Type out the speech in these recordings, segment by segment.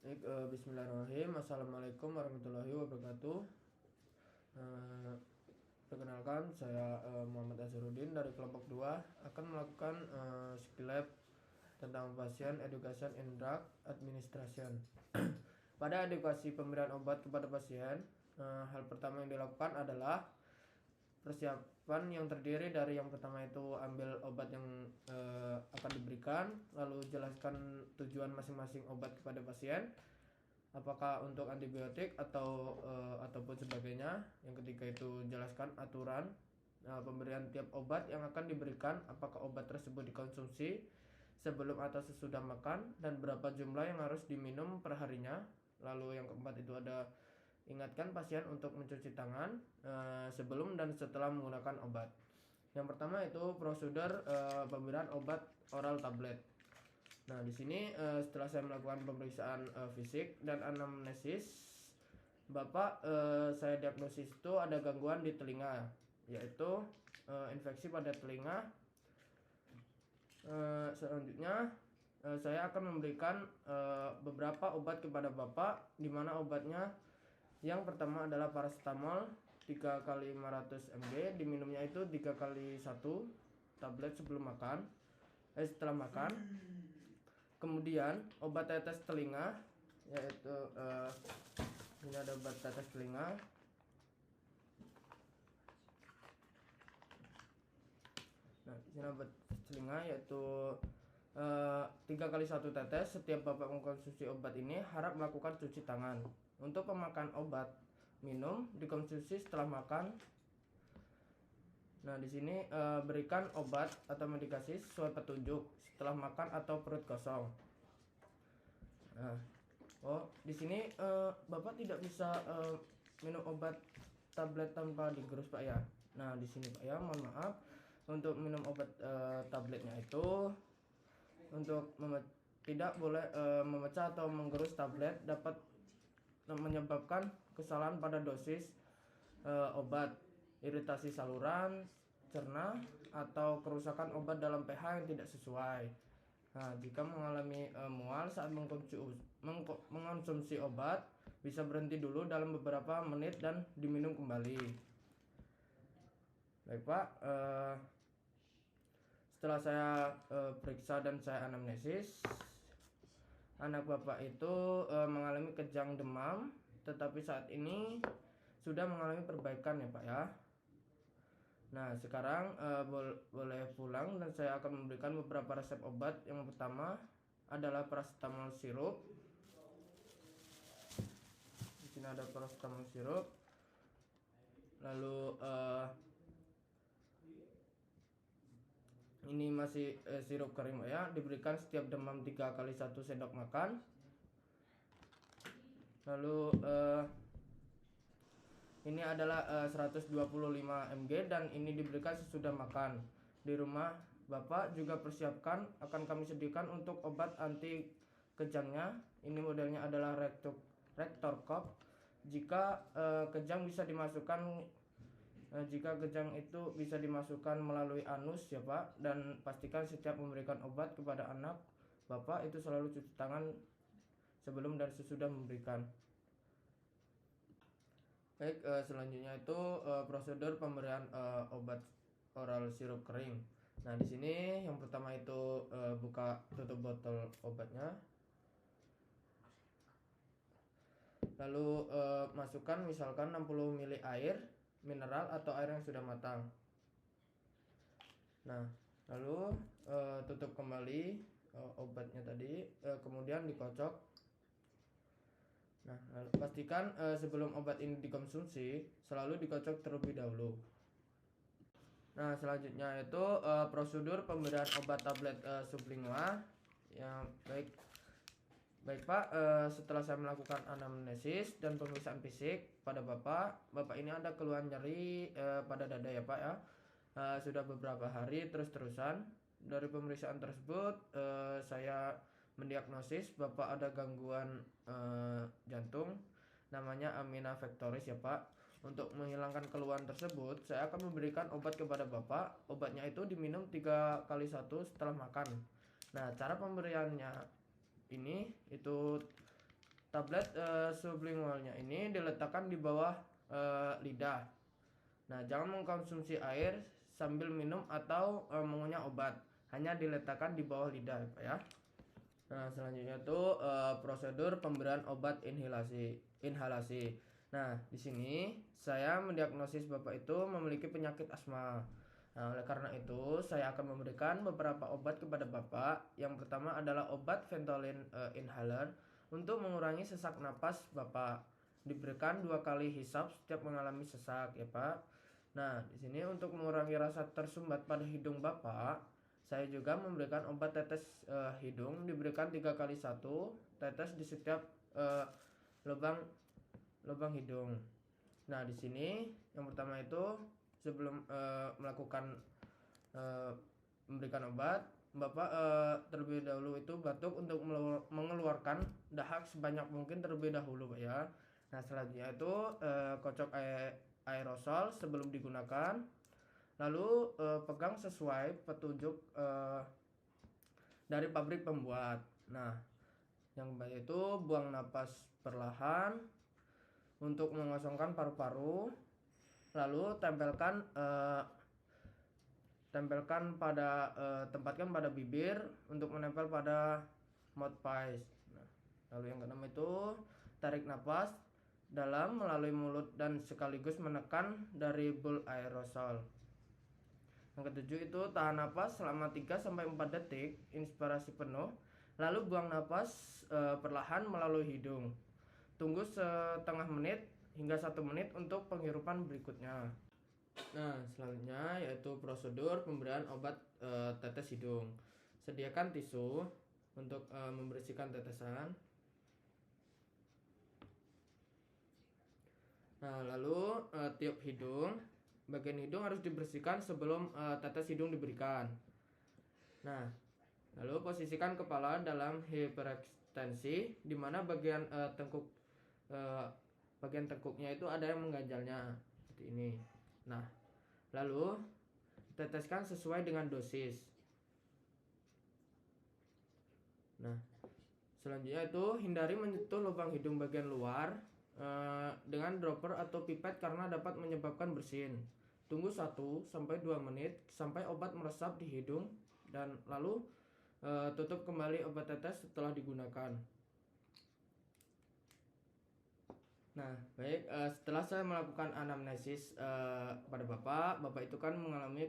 Bismillahirrahmanirrahim. Assalamualaikum warahmatullahi wabarakatuh. Eh, Perkenalkan, saya Muhammad Azharuddin dari kelompok 2 akan melakukan skill lab tentang pasien education in drug administration. Pada edukasi pemberian obat kepada pasien, hal pertama yang dilakukan adalah persiapan yang terdiri dari yang pertama itu ambil obat yang akan diberikan, lalu jelaskan tujuan masing-masing obat kepada pasien, apakah untuk antibiotik ataupun sebagainya. Yang ketiga itu jelaskan aturan pemberian tiap obat yang akan diberikan, apakah obat tersebut dikonsumsi sebelum atau sesudah makan dan berapa jumlah yang harus diminum perharinya. Lalu yang keempat itu ada ingatkan pasien untuk mencuci tangan sebelum dan setelah menggunakan obat. Yang pertama itu prosedur pemberian obat oral tablet. Nah, di sini setelah saya melakukan pemeriksaan fisik dan anamnesis, Bapak saya diagnosis itu ada gangguan di telinga, yaitu infeksi pada telinga. Selanjutnya saya akan memberikan beberapa obat kepada Bapak, di mana obatnya yang pertama adalah paracetamol 3 kali 500 mg, diminumnya itu 3 kali 1 tablet sebelum makan, setelah makan. Kemudian obat tetes telinga, yaitu ini ada obat tetes telinga. Nah, di sini obat telinga yaitu 3 kali 1 tetes. Setiap Bapak mengkonsumsi obat ini harap melakukan cuci tangan. Untuk pemakaian obat minum dikonsumsi setelah makan. Nah, di sini berikan obat atau medikasi sesuai petunjuk setelah makan atau perut kosong. Nah, di sini Bapak tidak bisa minum obat tablet tanpa digerus, Pak ya. Nah, di sini Pak ya, mohon maaf, untuk minum obat tabletnya itu untuk tidak boleh memecah atau menggerus tablet, dapat menyebabkan kesalahan pada dosis obat, iritasi saluran cerna, atau kerusakan obat dalam pH yang tidak sesuai. Nah, jika mengalami mual saat mengkonsumsi obat, bisa berhenti dulu dalam beberapa menit dan diminum kembali. Baik Pak, setelah saya periksa dan saya anamnesis, anak Bapak itu mengalami kejang demam, tetapi saat ini sudah mengalami perbaikan ya Pak ya. Nah, sekarang boleh pulang dan saya akan memberikan beberapa resep obat. Yang pertama adalah paracetamol sirup. Di sini ada paracetamol sirup. Lalu ini masih sirup kering ya, diberikan setiap demam 3 kali 1 sendok makan. Lalu ini adalah 125 mg dan ini diberikan sesudah makan. Di rumah Bapak juga persiapkan, akan kami sediakan untuk obat anti kejangnya. Ini modelnya adalah Rector Cop. Jika kejang bisa dimasukkan, jika kejang itu bisa dimasukkan melalui anus ya Pak, dan pastikan setiap memberikan obat kepada anak Bapak itu selalu cuci tangan sebelum dan sesudah memberikan. Baik, selanjutnya itu prosedur pemberian obat oral sirup kering. Nah, di sini yang pertama itu buka tutup botol obatnya. Lalu masukkan misalkan 60 ml air mineral atau air yang sudah matang. Nah, lalu tutup kembali obatnya tadi, kemudian dikocok. Nah, lalu pastikan sebelum obat ini dikonsumsi selalu dikocok terlebih dahulu. Nah, selanjutnya itu prosedur pemberian obat tablet sublingual. Ya, baik Pak, setelah saya melakukan anamnesis dan pemeriksaan fisik pada Bapak ini ada keluhan nyeri pada dada ya Pak ya. Sudah beberapa hari terus-terusan. Dari pemeriksaan tersebut saya mendiagnosis Bapak ada gangguan jantung, namanya angina pectoris ya Pak. Untuk menghilangkan keluhan tersebut, saya akan memberikan obat kepada Bapak. Obatnya itu diminum 3 kali 1 setelah makan. Nah, cara pemberiannya ini itu tablet sublingualnya ini diletakkan di bawah lidah. Nah, jangan mengkonsumsi air sambil minum atau mengunyah obat, hanya diletakkan di bawah lidah ya Pak ya. Nah, selanjutnya itu prosedur pemberian obat inhalasi. Nah, di sini saya mendiagnosis Bapak itu memiliki penyakit asma. Nah, oleh karena itu saya akan memberikan beberapa obat kepada Bapak. Yang pertama adalah obat Ventolin inhaler untuk mengurangi sesak napas Bapak. Diberikan 2 kali hisap setiap mengalami sesak ya Pak. Nah, di sini untuk mengurangi rasa tersumbat pada hidung Bapak, saya juga memberikan obat tetes hidung, diberikan 3 kali 1 tetes di setiap lubang hidung. Nah, di sini yang pertama itu sebelum melakukan memberikan obat, Bapak terlebih dahulu itu batuk untuk mengeluarkan dahak sebanyak mungkin terlebih dahulu Pak ya. Nah, selanjutnya itu kocok aerosol sebelum digunakan. Lalu pegang sesuai petunjuk dari pabrik pembuat. Nah, yang kedua itu buang napas perlahan untuk mengosongkan paru-paru. Lalu tempelkan tempatkan pada bibir untuk menempel pada mouthpiece. Nah, lalu yang keenam itu tarik napas dalam melalui mulut dan sekaligus menekan dari bul aerosol. Yang ketujuh itu tahan napas selama 3-4 detik inspirasi penuh, lalu buang napas perlahan melalui hidung. Tunggu setengah menit hingga 1 menit untuk penghirupan berikutnya. Nah, selanjutnya yaitu prosedur pemberian obat tetes hidung. Sediakan tisu untuk membersihkan tetesan. Nah, lalu tiup hidung. Bagian hidung harus dibersihkan sebelum tetes hidung diberikan. Nah, lalu posisikan kepala dalam hiperekstensi, di mana bagian tengkuknya itu ada yang mengganjalnya seperti ini. Nah, lalu teteskan sesuai dengan dosis. Nah, selanjutnya itu hindari menyentuh lubang hidung bagian luar dengan dropper atau pipet karena dapat menyebabkan bersin. Tunggu 1-2 menit sampai obat meresap di hidung dan lalu tutup kembali obat tetes setelah digunakan. Nah, baik, setelah saya melakukan anamnesis pada Bapak itu kan mengalami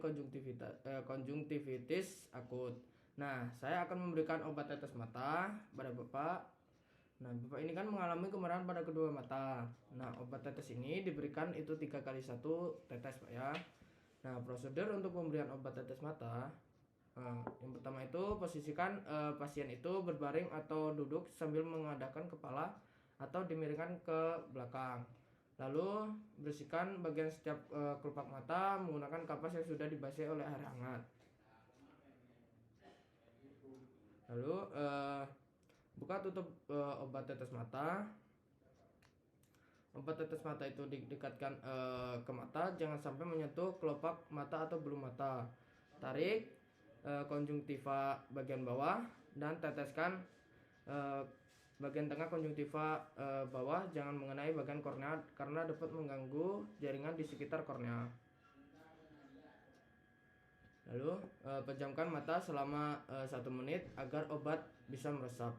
konjungtivitis akut. Nah, saya akan memberikan obat tetes mata pada Bapak. Nah, Bapak ini kan mengalami kemerahan pada kedua mata. Nah, obat tetes ini diberikan itu 3 kali 1 tetes Pak ya. Nah, prosedur untuk pemberian obat tetes mata, yang pertama itu posisikan pasien itu berbaring atau duduk sambil mengadahkan kepala atau dimiringkan ke belakang. Lalu bersihkan bagian setiap kelopak mata menggunakan kapas yang sudah dibasahi oleh air hangat. Lalu buka tutup obat tetes mata. Obat tetes mata itu didekatkan ke mata, jangan sampai menyentuh kelopak mata atau bulu mata. Tarik konjungtiva bagian bawah dan teteskan bagian tengah konjungtiva bawah, jangan mengenai bagian kornea karena dapat mengganggu jaringan di sekitar kornea. Lalu pejamkan mata selama 1 menit agar obat bisa meresap.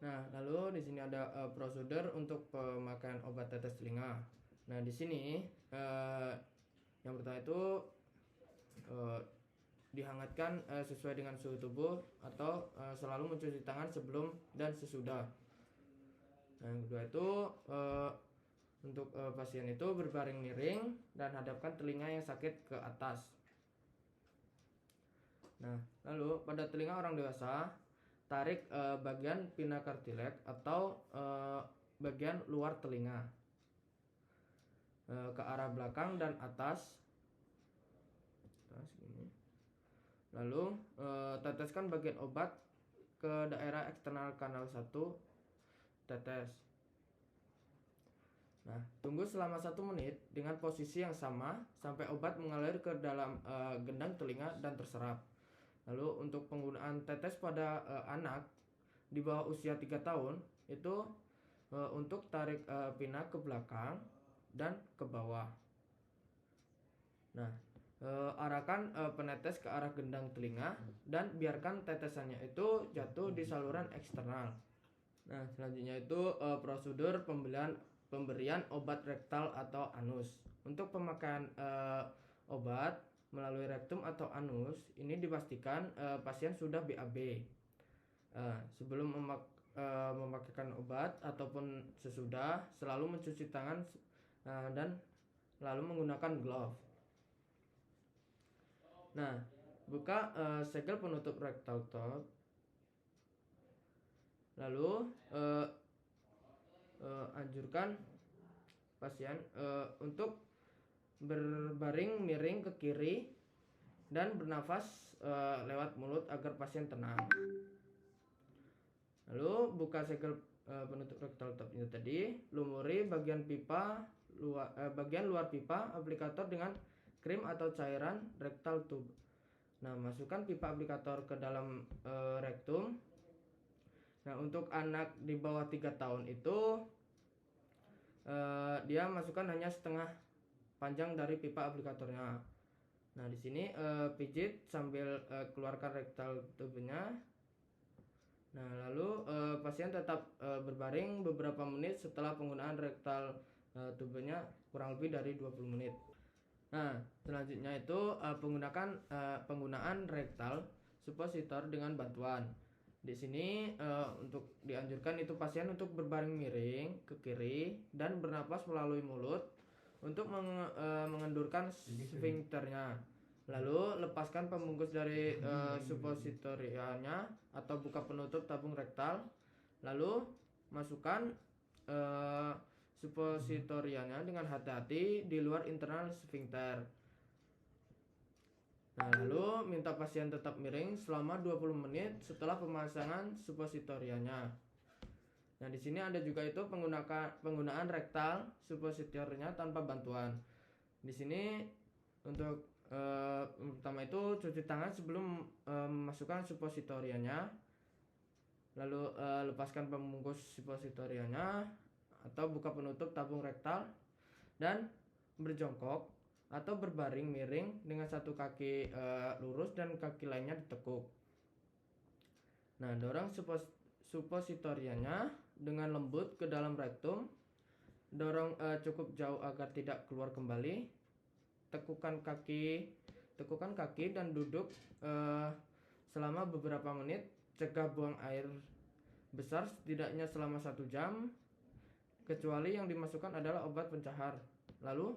Nah, lalu di sini ada prosedur untuk pemakaian obat tetes telinga. Nah, di sini yang pertama itu dihangatkan sesuai dengan suhu tubuh atau selalu mencuci tangan sebelum dan sesudah. Nah, yang kedua itu untuk pasien itu berbaring miring dan hadapkan telinga yang sakit ke atas. Nah, lalu pada telinga orang dewasa, tarik bagian pinna cartilage atau bagian luar telinga ke arah belakang dan atas. Lalu teteskan bagian obat ke daerah eksternal kanal 1 tetes. Nah, tunggu selama 1 menit dengan posisi yang sama sampai obat mengalir ke dalam gendang telinga dan terserap. Lalu untuk penggunaan tetes pada anak di bawah usia 3 tahun, itu untuk tarik pina ke belakang dan ke bawah. Nah, arahkan penetes ke arah gendang telinga dan biarkan tetesannya itu jatuh di saluran eksternal. Nah, selanjutnya itu prosedur pemberian obat rektal atau anus. Untuk pemakaian obat melalui rektum atau anus ini dipastikan pasien sudah BAB. Sebelum memakaikan obat ataupun sesudah selalu mencuci tangan dan lalu menggunakan glove. Nah, buka segel penutup rectal tube. Lalu anjurkan pasien untuk berbaring miring ke kiri dan bernafas lewat mulut agar pasien tenang. Lalu buka segel penutup rectal tube itu tadi, lumuri bagian luar pipa aplikator dengan krim atau cairan rectal tube. Nah, masukkan pipa aplikator ke dalam rektum. Nah, untuk anak di bawah 3 tahun itu dia masukkan hanya setengah panjang dari pipa aplikatornya. Nah, di sini pijit sambil keluarkan rectal tube-nya. Nah, lalu pasien tetap berbaring beberapa menit setelah penggunaan rectal tube-nya kurang lebih dari 20 menit. Nah, selanjutnya itu penggunaan rectal suppositor dengan bantuan. Di sini untuk dianjurkan itu pasien untuk berbaring miring ke kiri dan bernapas melalui mulut untuk mengendurkan sfinkternya. Lalu lepaskan pembungkus dari suppositorianya atau buka penutup tabung rektal. Lalu masukkan suppositorianya dengan hati-hati di luar internal sfinkter. Nah, lalu minta pasien tetap miring selama 20 menit setelah pemasangan suppositorianya. Nah, di sini ada juga itu penggunaan rektal suppositornya tanpa bantuan. Di sini untuk pertama itu cuci tangan sebelum memasukkan suppositorianya. Lalu lepaskan pembungkus suppositorianya atau buka penutup tabung rektal dan berjongkok atau berbaring miring dengan satu kaki lurus dan kaki lainnya ditekuk. Nah, dorong suppositorianya dengan lembut ke dalam rektum. Dorong cukup jauh agar tidak keluar kembali. Tekukan kaki dan duduk selama beberapa menit. Cegah buang air besar setidaknya selama 1 jam, kecuali yang dimasukkan adalah obat pencahar. Lalu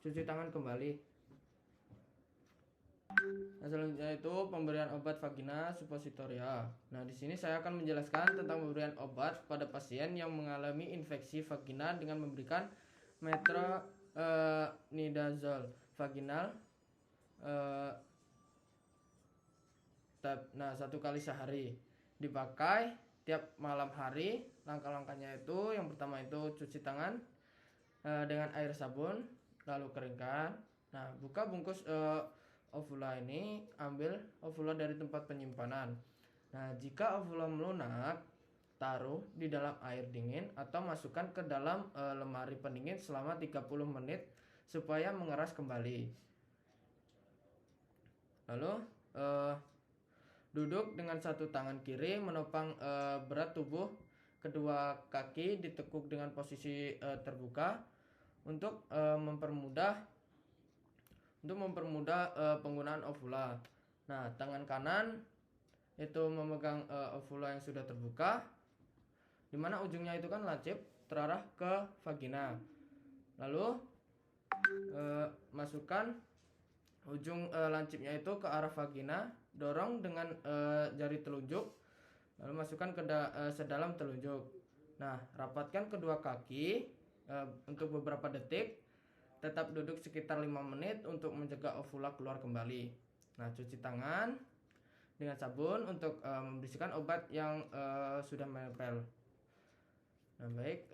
cuci tangan kembali. Nah, selanjutnya itu pemberian obat vagina suppositoria. Nah, di sini saya akan menjelaskan tentang pemberian obat pada pasien yang mengalami infeksi vagina dengan memberikan metronidazole vaginal. Nah, 1 kali sehari. Dipakai tiap malam hari. Langkah-langkahnya itu yang pertama itu cuci tangan dengan air sabun, lalu keringkan. Nah, buka bungkus ovula ini, ambil ovula dari tempat penyimpanan. Nah, jika ovula melunak, taruh di dalam air dingin atau masukkan ke dalam lemari pendingin selama 30 menit supaya mengeras kembali. Lalu duduk dengan satu tangan kiri menopang berat tubuh, kedua kaki ditekuk dengan posisi terbuka untuk mempermudah penggunaan ovula. Nah, tangan kanan itu memegang ovula yang sudah terbuka, di mana ujungnya itu kan lancip terarah ke vagina. Lalu masukkan ujung lancipnya itu ke arah vagina, dorong dengan jari telunjuk, lalu masukkan ke sedalam telunjuk. Nah, rapatkan kedua kaki untuk beberapa detik. Tetap duduk sekitar 5 menit untuk mencegah ovula keluar kembali. Nah, cuci tangan dengan sabun untuk membersihkan obat yang sudah menempel. Nah, baik,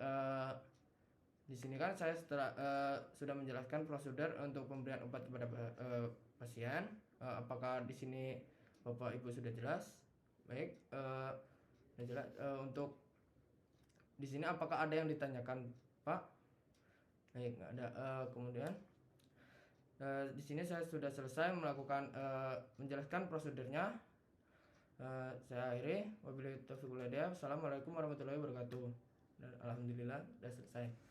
di sini kan saya sudah menjelaskan prosedur untuk pemberian obat kepada pasien. Apakah di sini Bapak Ibu sudah jelas? Baik, jelas untuk di sini apakah ada yang ditanyakan, Pak? Baik, nggak ada. Kemudian di sini saya sudah selesai melakukan menjelaskan prosedurnya. Saya akhiri. Wabillahi taufiq wal hidayah. Assalamualaikum warahmatullahi wabarakatuh. Dan alhamdulillah sudah selesai.